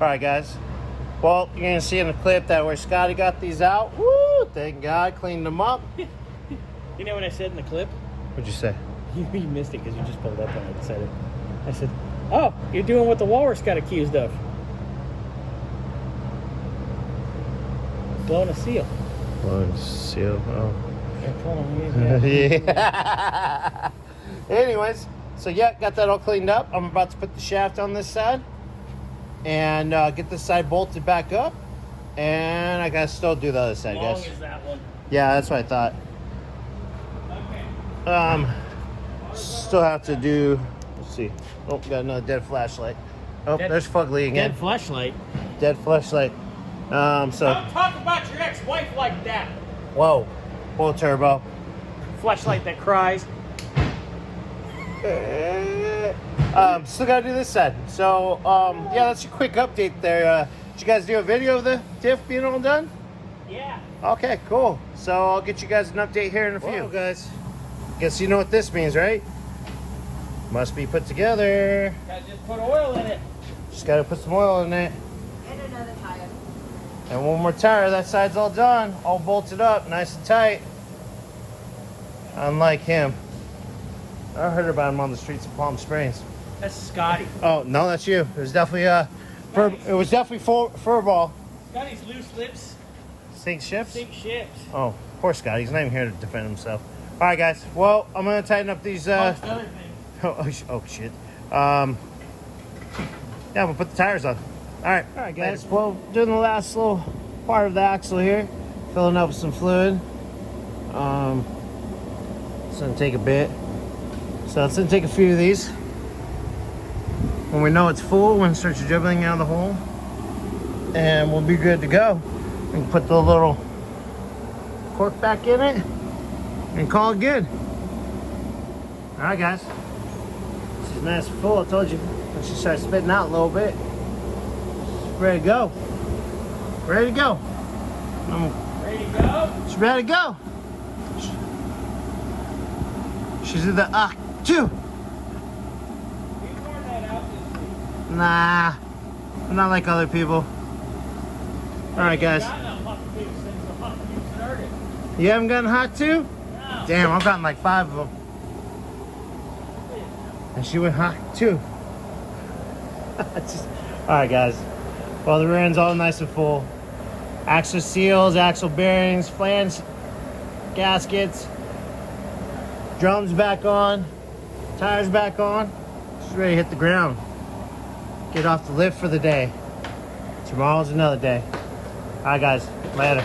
right, guys. Well, you're gonna see in the clip that where Scotty got these out. Woo! Thank God, cleaned them up. You know what I said in the clip? What'd you say? You missed it because you just pulled up on it and said it. I said, "Oh, you're doing what the walrus got accused of." Blowing a seal. Blowing a seal. Oh. Yeah. Anyways, so yeah, got that all cleaned up. I'm about to put the shaft on this side and get this side bolted back up. And I gotta still do the other side, How long guys. is that one? Yeah, that's what I thought. Okay. Still have to do. Let's see. Oh, got another dead flashlight. Oh, there's Fugly again. Dead flashlight. Dead flashlight. So. Don't talk about your ex-wife like that. Whoa. Full turbo. Flashlight that cries. Still gotta do this side. So, yeah, that's a quick update there. Did you guys do a video of the diff being all done? Yeah. Okay, cool. So I'll get you guys an update here in a few. Whoa, guys. Guess you know what this means, right? Must be put together. Gotta just put oil in it. Just gotta put some oil in it. And another tire. And one more tire. That side's all done. All bolted up, nice and tight. Unlike him. I heard about him on the streets of Palm Springs. That's Scotty. Oh, no, that's you. It was definitely fur ball. Scotty's loose lips Sink ships? sink ships. Oh, poor Scotty. He's not even here to defend himself. All right, guys. Well, I'm going to tighten up these... Amongst other things. oh, shit. Yeah, I'm going to put the tires on. All right, guys. Well, doing the last little part of the axle here. Filling up with some fluid. It's going to take a bit. So it's going to take a few of these. When we know it's full, we're going to start dribbling out of the hole. And we'll be good to go. We can put the little cork back in it and call it good. All right, guys. This is nice and full. I told you. Once you start spitting out a little bit, it's ready to go. Ready to go. Ready to go? It's ready to go. She's in the two. You worn that out this week. Nah, I'm not like other people. All right, guys. You haven't gotten hot too? No. Damn, I've gotten like 5 of them. And she went hot too. All right, guys. Well, the rear end's all nice and full. Axle seals, axle bearings, flange gaskets, drums back on, tires back on. She's ready to hit the ground. Get off the lift for the day. Tomorrow's another day. All right, guys. Later.